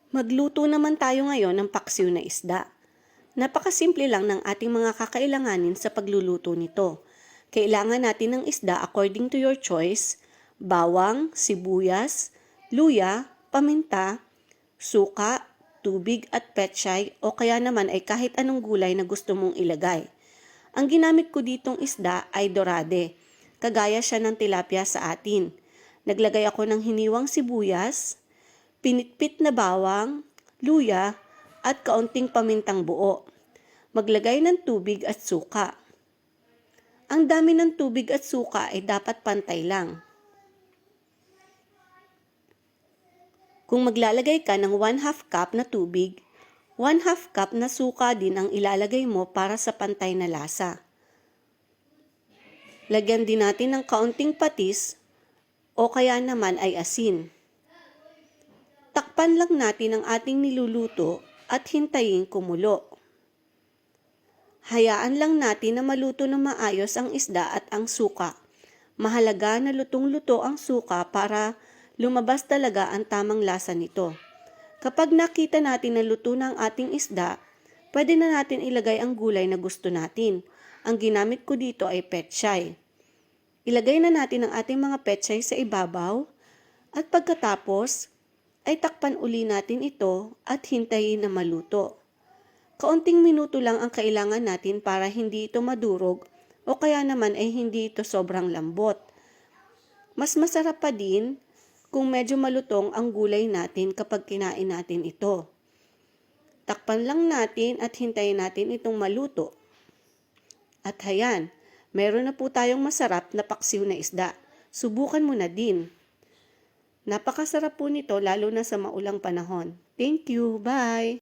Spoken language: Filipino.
Magluto naman tayo ngayon ng paksiw na isda. Napakasimple lang ng ating mga kakailanganin sa pagluluto nito. Kailangan natin ng isda according to your choice, bawang, sibuyas, luya, paminta, suka, tubig at pechay o kaya naman ay kahit anong gulay na gusto mong ilagay. Ang ginamit ko ditong isda ay dorade. Kagaya siya ng tilapia sa atin. Naglagay ako ng hiniwang sibuyas, pinitpit na bawang, luya, at kaunting pamintang buo. Maglagay ng tubig at suka. Ang dami ng tubig at suka ay dapat pantay lang. Kung maglalagay ka ng 1/2 cup na tubig, 1/2 cup na suka din ang ilalagay mo para sa pantay na lasa. Lagyan din natin ng kaunting patis o kaya naman ay asin. Takpan lang natin ang ating niluluto at hintayin kumulo. Hayaan lang natin na maluto ng maayos ang isda at ang suka. Mahalaga na lutong-luto ang suka para lumabas talaga ang tamang lasa nito. Kapag nakita natin na luto na ang ating isda, pwede na natin ilagay ang gulay na gusto natin. Ang ginamit ko dito ay pechay. Ilagay na natin ang ating mga pechay sa ibabaw at pagkatapos ay takpan uli natin ito at hintayin na maluto. Kaunting minuto lang ang kailangan natin para hindi ito madurog o kaya naman ay hindi ito sobrang lambot. Mas masarap pa din kung medyo malutong ang gulay natin kapag kinain natin ito. Takpan lang natin at hintayin natin itong maluto. At hayan, meron na po tayong masarap na paksiw na isda. Subukan mo na din. Napakasarap po nito lalo na sa maulang panahon. Thank you. Bye!